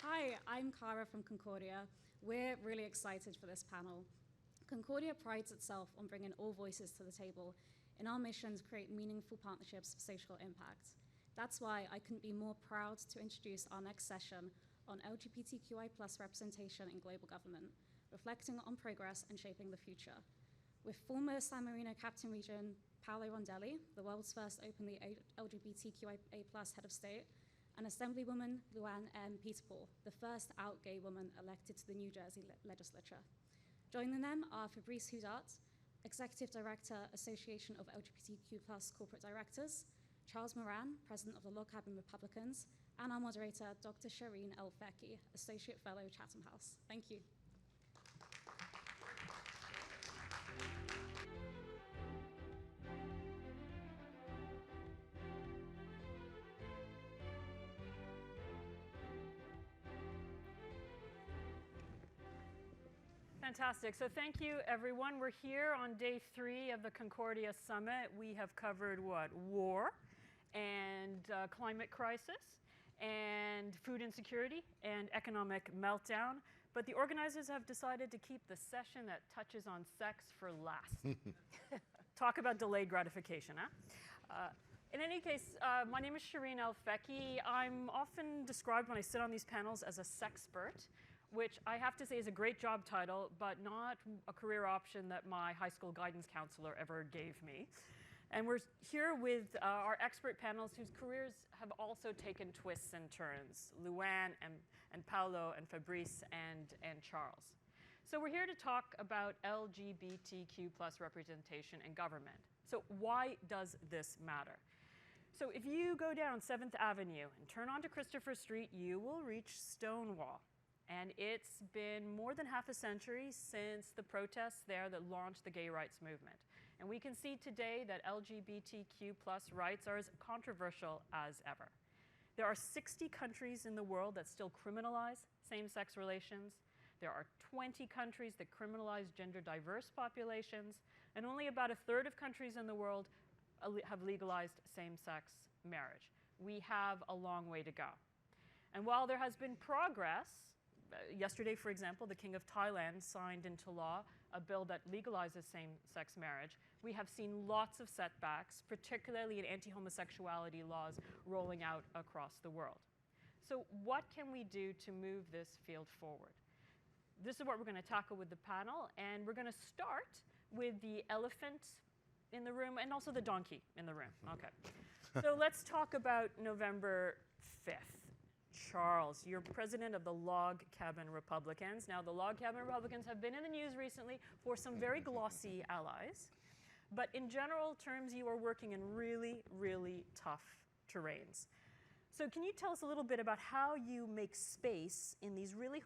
Hi, I'm Cara from Concordia. We're really excited for this panel. Concordia prides itself on bringing all voices to the table in our mission to create meaningful partnerships for social impact. That's why I couldn't be more proud to introduce our next session on LGBTQI+ representation in global government, reflecting on progress and shaping the future. With former San Marino Captain Regent Paolo Rondelli, the world's first openly LGBTQIA+ head of state, and Assemblywoman Luanne Peterpaul, the first out gay woman elected to the New Jersey legislature. Joining them are Fabrice Houdart, Executive Director, Association of LGBTQ+ Corporate Directors, Charles Moran, President of the Log Cabin Republicans, and our moderator, Dr. Shereen El Feki, Associate Fellow, Chatham House. Thank you. Fantastic. So thank you, everyone. We're here on day 3 of the Concordia Summit. We have covered what? War and climate crisis and food insecurity and economic meltdown. But the organizers have decided to keep the session that touches on sex for last. Talk about delayed gratification, huh? In any case, my name is Shereen El Feki. I'm often described when I sit on these panels as a sexpert, which I have to say is a great job title, but not a career option that my high school guidance counselor ever gave me. And we're here with our expert panels whose careers have also taken twists and turns, Luanne and Paolo and Fabrice and Charles. So we're here to talk about LGBTQ+ representation in government. So why does this matter? So if you go down 7th Avenue and turn onto Christopher Street, you will reach Stonewall. And it's been more than half a century since the protests there that launched the gay rights movement. And we can see today that LGBTQ+ rights are as controversial as ever. There are 60 countries in the world that still criminalize same-sex relations. There are 20 countries that criminalize gender-diverse populations. And only about 1/3 of countries in the world have legalized same-sex marriage. We have a long way to go. And while there has been progress, yesterday, for example, the King of Thailand signed into law a bill that legalizes same-sex marriage. We have seen lots of setbacks, particularly in anti-homosexuality laws rolling out across the world. So what can we do to move this field forward? This is what we're going to tackle with the panel, and we're going to start with the elephant in the room and also the donkey in the room. Okay. So let's talk about November 5th. Charles, you're president of the Log Cabin Republicans. Now, the Log Cabin Republicans have been in the news recently for some very glossy allies. But in general terms, you are working in really, really tough terrains. So can you tell us a little bit about how you make space in these really,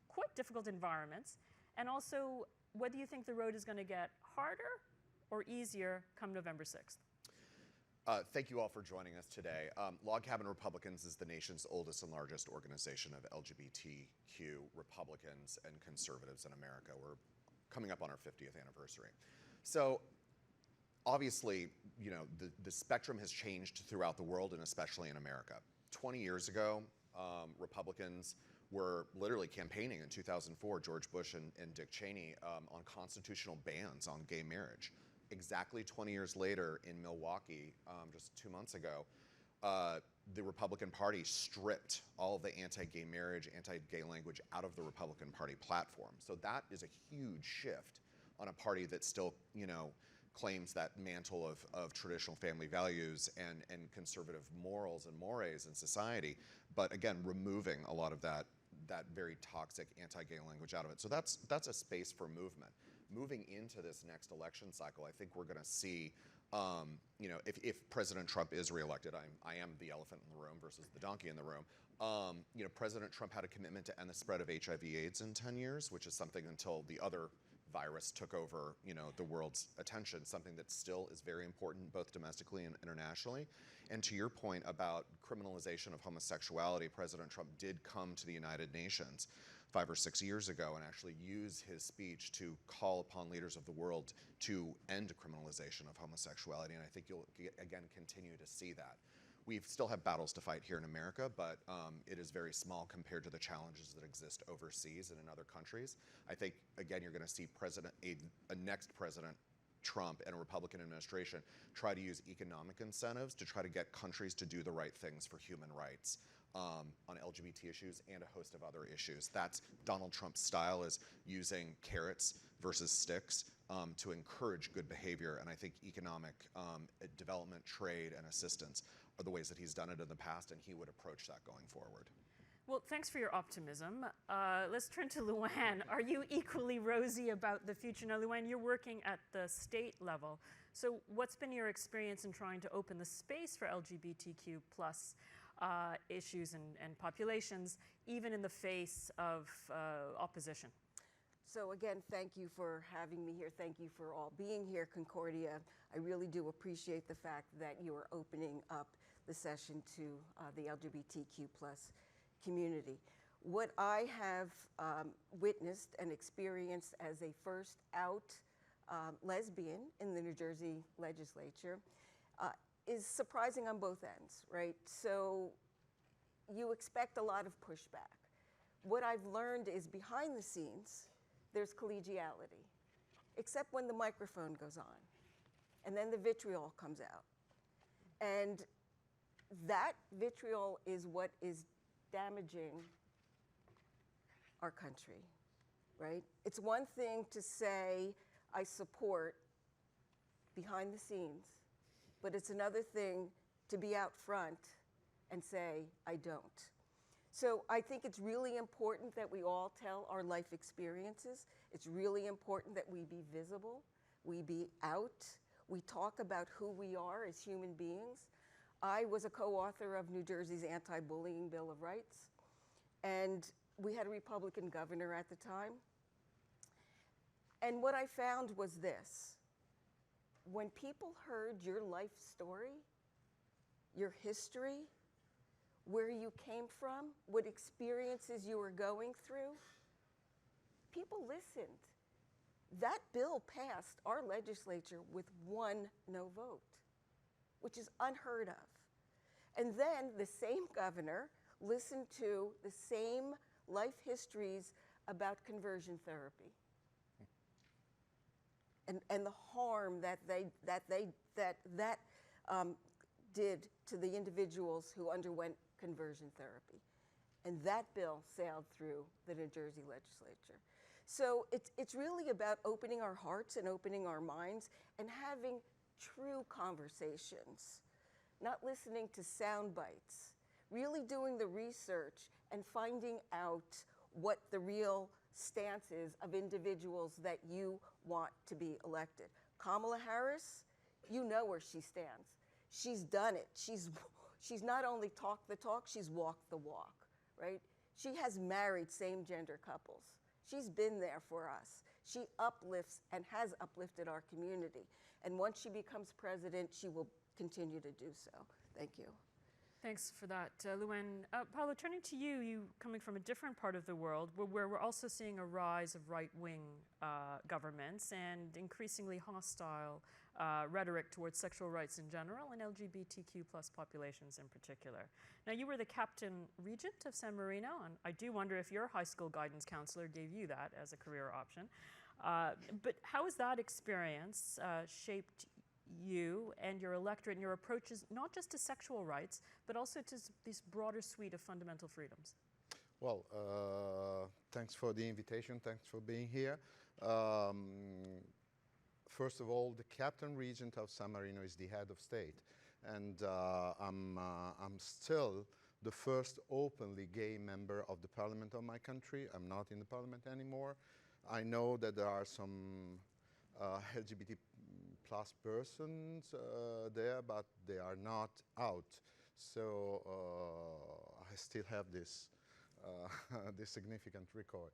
quite difficult environments, and also whether you think the road is going to get harder or easier come November 6th? Thank you all for joining us today. Log Cabin Republicans is the nation's oldest and largest organization of LGBTQ Republicans and conservatives in America. We're coming up on our 50th anniversary. So obviously, the spectrum has changed throughout the world and especially in America. 20 years ago, Republicans were literally campaigning in 2004, George Bush and Dick Cheney, on constitutional bans on gay marriage. Exactly 20 years later in Milwaukee, just 2 months ago, the Republican Party stripped all of the anti-gay marriage, anti-gay language out of the Republican Party platform. So that is a huge shift on a party that still, claims that mantle of traditional family values and conservative morals and mores in society, but again, removing a lot of that very toxic anti-gay language out of it. So that's a space for movement. Moving into this next election cycle, I think we're going to see, if President Trump is reelected, I am the elephant in the room versus the donkey in the room. President Trump had a commitment to end the spread of HIV/AIDS in 10 years, which is something until the other virus took over, the world's attention, something that still is very important both domestically and internationally. And to your point about criminalization of homosexuality, President Trump did come to the United Nations 5 or 6 years ago and actually use his speech to call upon leaders of the world to end criminalization of homosexuality. And I think you'll, again, continue to see that. we still have battles to fight here in America, but it is very small compared to the challenges that exist overseas and in other countries. I think, again, you're going to see a next President Trump and a Republican administration try to use economic incentives to try to get countries to do the right things for human rights on LGBT issues and a host of other issues. That's Donald Trump's style, is using carrots versus sticks to encourage good behavior. And I think economic development, trade, and assistance are the ways that he's done it in the past, and he would approach that going forward. Well, thanks for your optimism. Let's turn to Luanne. Are you equally rosy about the future? Now, Luanne, you're working at the state level. So what's been your experience in trying to open the space for LGBTQ plus issues and populations, even in the face of opposition? So again, thank you for having me here. Thank you for all being here, Concordia. I really do appreciate the fact that you are opening up the session to the LGBTQ plus community. What I have witnessed and experienced as a first out lesbian in the New Jersey legislature is surprising on both ends, right? So you expect a lot of pushback. What I've learned is behind the scenes, there's collegiality, except when the microphone goes on, and then the vitriol comes out. And that vitriol is what is damaging our country, right? It's one thing to say, I support behind the scenes, but it's another thing to be out front and say, I don't. So I think it's really important that we all tell our life experiences. It's really important that we be visible, we be out, we talk about who we are as human beings. I was a co-author of New Jersey's Anti-Bullying Bill of Rights, and we had a Republican governor at the time. And what I found was this: when people heard your life story, your history, where you came from, what experiences you were going through, people listened. That bill passed our legislature with 1 no vote, which is unheard of. And then the same governor listened to the same life histories about conversion therapy and the harm that did to the individuals who underwent conversion therapy. And that bill sailed through the New Jersey legislature. So it's really about opening our hearts and opening our minds and having true conversations, not listening to sound bites, really doing the research and finding out what the real stance is of individuals that you want to be elected. Kamala Harris, you know where she stands. She's done it. She's not only talked the talk, she's walked the walk, right? She has married same-gender couples. She's been there for us. She uplifts and has uplifted our community. And once she becomes president, she will continue to do so. Thank you. Thanks for that, Luanne. Paolo, turning to you, you coming from a different part of the world where we're also seeing a rise of right-wing governments and increasingly hostile rhetoric towards sexual rights in general and LGBTQ plus populations in particular. Now, you were the captain regent of San Marino, and I do wonder if your high school guidance counselor gave you that as a career option. But how has that experience shaped you and your electorate and your approaches, not just to sexual rights, but also to this broader suite of fundamental freedoms? Well, thanks for the invitation. Thanks for being here. First of all, the Captain Regent of San Marino is the head of state. And I'm still the first openly gay member of the parliament of my country. I'm not in the parliament anymore. I know that there are some LGBT plus persons there, but they are not out. So I still have this, this significant record.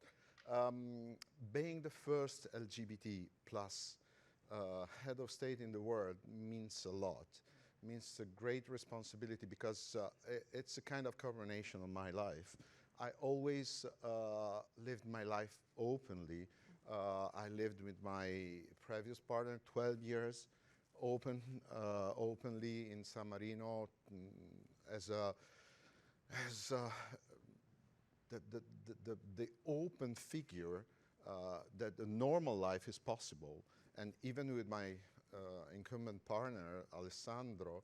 Being the first LGBT plus head of state in the world means a lot. Means a great responsibility because it's a kind of coronation of my life. I always lived my life openly. I lived with my previous partner 12 years. openly in San Marino as the open figure that the normal life is possible. And even with my incumbent partner, Alessandro,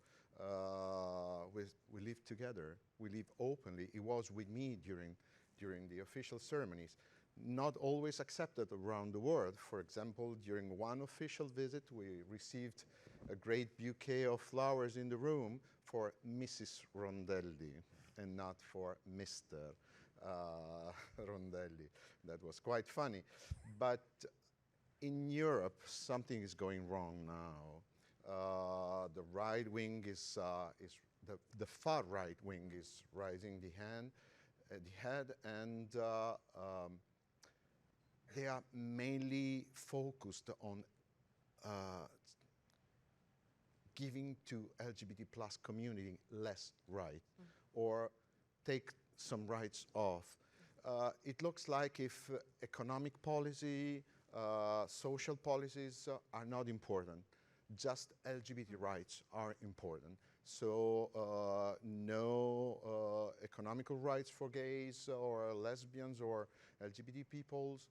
we live together. We live openly. He was with me during the official ceremonies. Not always accepted around the world. For example, during one official visit, we received a great bouquet of flowers in the room for Mrs. Rondelli and not for Mr. Rondelli. That was quite funny. But in Europe, something is going wrong now. The right wing the far right wing is rising the head, and they are mainly focused on giving to LGBT plus community less right, or take some rights off. It looks like if economic policy, social policies are not important, just LGBT rights are important. So no economical rights for gays or lesbians or LGBT peoples,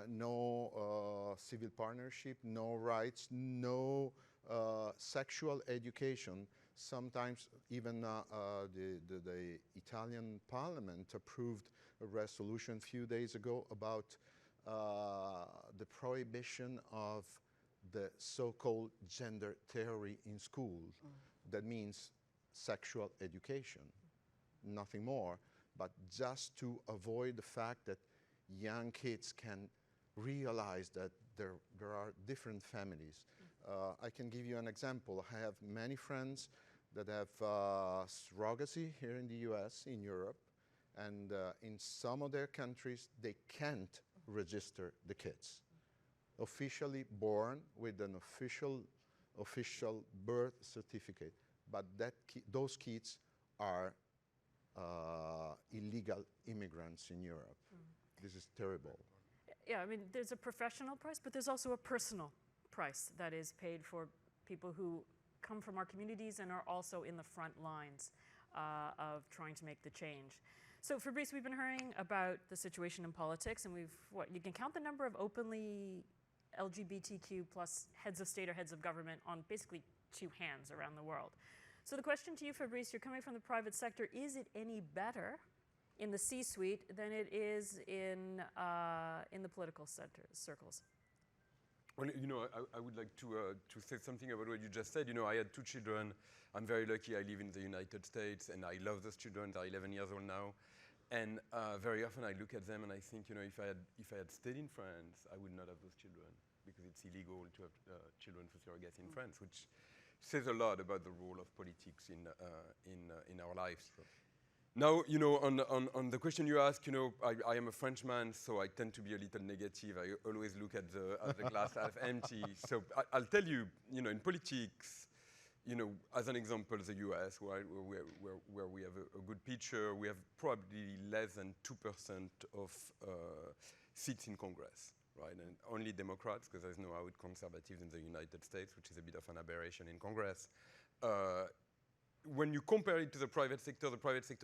no civil partnership, no rights, no sexual education. Sometimes even the Italian parliament approved a resolution a few days ago about the prohibition of the so-called gender theory in schools. That means sexual education, nothing more, but just to avoid the fact that young kids can realize that there are different families. I can give you an example. I have many friends that have surrogacy here in the US, in Europe, and in some of their countries, they can't register the kids. Officially born with an official birth certificate, but those kids are illegal immigrants in Europe. This is terrible. Yeah, I mean, there's a professional price, but there's also a personal price that is paid for people who come from our communities and are also in the front lines of trying to make the change. So Fabrice, we've been hearing about the situation in politics, and you can count the number of openly LGBTQ plus heads of state or heads of government on basically two hands around the world. So the question to you, Fabrice, you're coming from the private sector, is it any better in the C-suite than it is in the political circles? Well, you know, I would like to say something about what you just said. You know, I had 2 children. I'm very lucky. I live in the United States, and I love those children. They're 11 years old now. And very often I look at them and I think, you know, if I had stayed in France, I would not have those children, because it's illegal to have children for surrogacy in France, which says a lot about the role of politics in our lives. Sure. Now, you know, on the question you ask, you know, I am a Frenchman, so I tend to be a little negative. I always look at the glass half empty. So I'll tell you, you know, in politics, you know, as an example, the US, where we have a good picture, we have probably less than 2% of seats in Congress, right? And only Democrats, because there's no out conservatives in the United States, which is a bit of an aberration in Congress. When you compare it to the private sector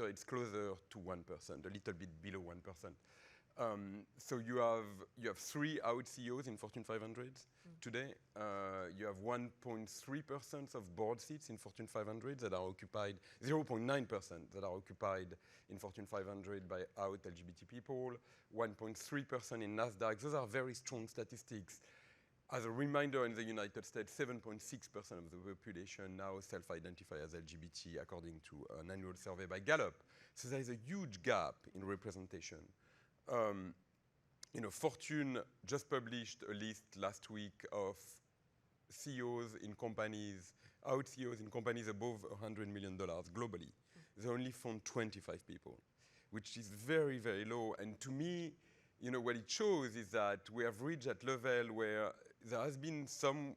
it's closer to 1%, a little bit below 1%. So you have 3 out CEOs in Fortune 500s today. You have 1.3% of board seats in Fortune 500 that are occupied, 0.9% that are occupied in Fortune 500 by out LGBT people, 1.3% in NASDAQ. Those are very strong statistics. As a reminder, in the United States, 7.6% of the population now self-identify as LGBT, according to an annual survey by Gallup. So there is a huge gap in representation. You know, Fortune just published a list last week of CEOs in companies, out CEOs in companies above $100 million globally. They only found 25 people, which is very, very low. And to me, you know, what it shows is that we have reached that level where there has been some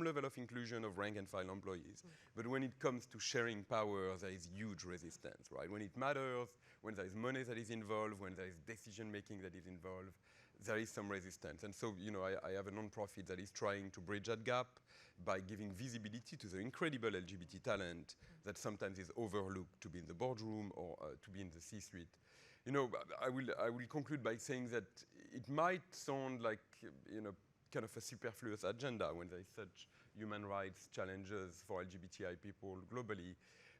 level of inclusion of rank and file employees. But when it comes to sharing power, there is huge resistance, right? When it matters, when there is money that is involved, when there is decision making that is involved, there is some resistance. And so, I have a nonprofit that is trying to bridge that gap by giving visibility to the incredible LGBT talent that sometimes is overlooked to be in the boardroom or to be in the C-suite. I will conclude by saying that it might sound like, kind of a superfluous agenda when there is such human rights challenges for LGBTI people globally.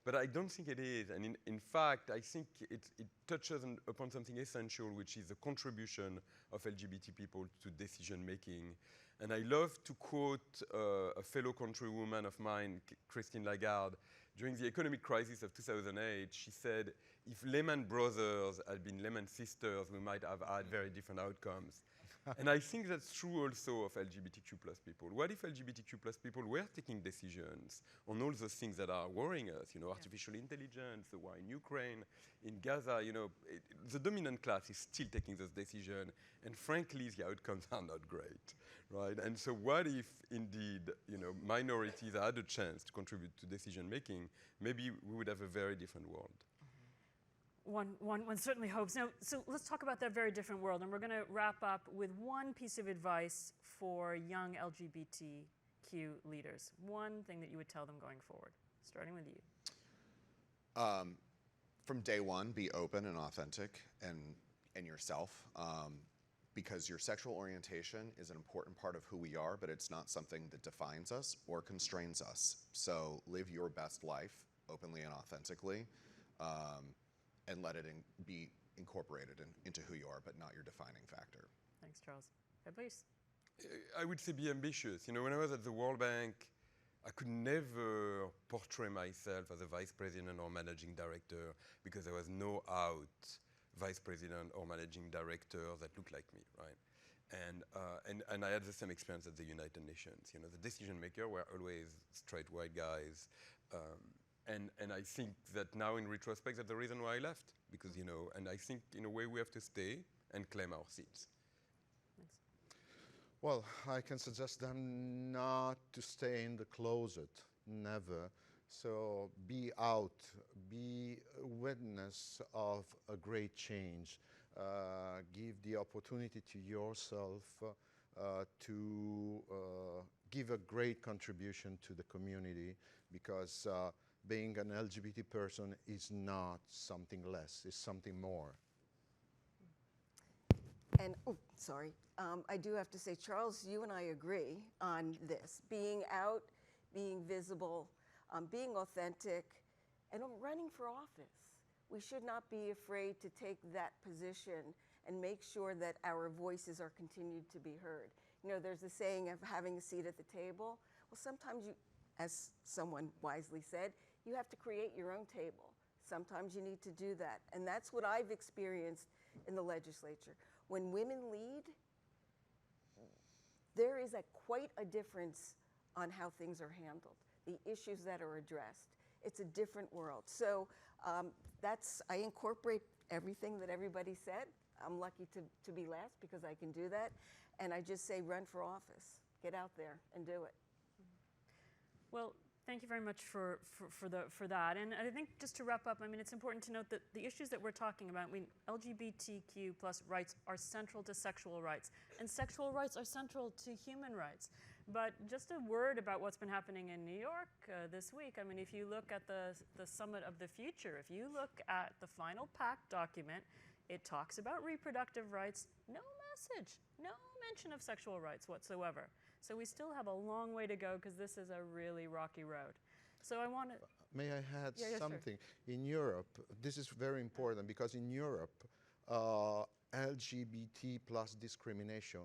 But I don't think it is. And in fact, I think it touches upon something essential, which is the contribution of LGBT people to decision making. And I love to quote a fellow countrywoman of mine, Christine Lagarde. During the economic crisis of 2008, she said, if Lehman Brothers had been Lehman Sisters, we might have had very different outcomes. And I think that's true also of LGBTQ plus people. What if LGBTQ plus people were taking decisions on all those things that are worrying us, artificial intelligence, the war in Ukraine, in Gaza, the dominant class is still taking those decisions, and frankly, the outcomes are not great, right? And so what if indeed, minorities had a chance to contribute to decision making, maybe we would have a very different world. One certainly hopes. Now, so let's talk about that very different world, and we're going to wrap up with one piece of advice for young LGBTQ leaders. One thing that you would tell them going forward, starting with you. From day one, be open and authentic and yourself, because your sexual orientation is an important part of who we are, but it's not something that defines us or constrains us. So live your best life openly and authentically. And let it be incorporated into who you are, but not your defining factor. Thanks, Charles. Fabrice? I would say be ambitious. When I was at the World Bank, I could never portray myself as a vice president or managing director because there was no out vice president or managing director that looked like me, right? And I had the same experience at the United Nations. The decision makers were always straight white guys. And I think that now in retrospect, that's the reason why I left. Because, and I think in a way we have to stay and claim our seats. Thanks. Well, I can suggest them not to stay in the closet, never. So be out, be a witness of a great change. Give the opportunity to yourself to give a great contribution to the community, because being an LGBT person is not something less, it's something more. And, I do have to say, Charles, you and I agree on this. Being out, being visible, being authentic, and running for office. We should not be afraid to take that position and make sure that our voices are continued to be heard. There's a saying of having a seat at the table. Well, sometimes you, as someone wisely said, you have to create your own table. Sometimes you need to do that. And that's what I've experienced in the legislature. When women lead, there is quite a difference on how things are handled, the issues that are addressed. It's a different world. So I incorporate everything that everybody said. I'm lucky to be last because I can do that. And I just say run for office. Get out there and do it. Well, thank you very much for that. And I think just to wrap up, it's important to note that the issues that we're talking about, LGBTQ plus rights are central to sexual rights, and sexual rights are central to human rights. But just a word about what's been happening in New York this week. If you look at the Summit of the Future, if you look at the final pact document, it talks about reproductive rights, no message, no mention of sexual rights whatsoever. So we still have a long way to go because this is a really rocky road. So I want to... May I add something? Sure. In Europe, this is very important because in Europe, LGBT plus discrimination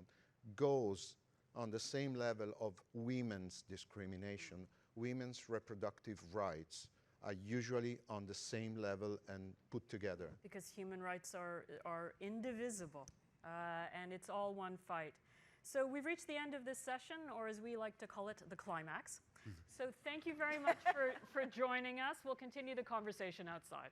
goes on the same level of women's discrimination. Women's reproductive rights are usually on the same level and put together. Because human rights are indivisible, and it's all one fight. So we've reached the end of this session, or as we like to call it, the climax. So thank you very much for joining us. We'll continue the conversation outside.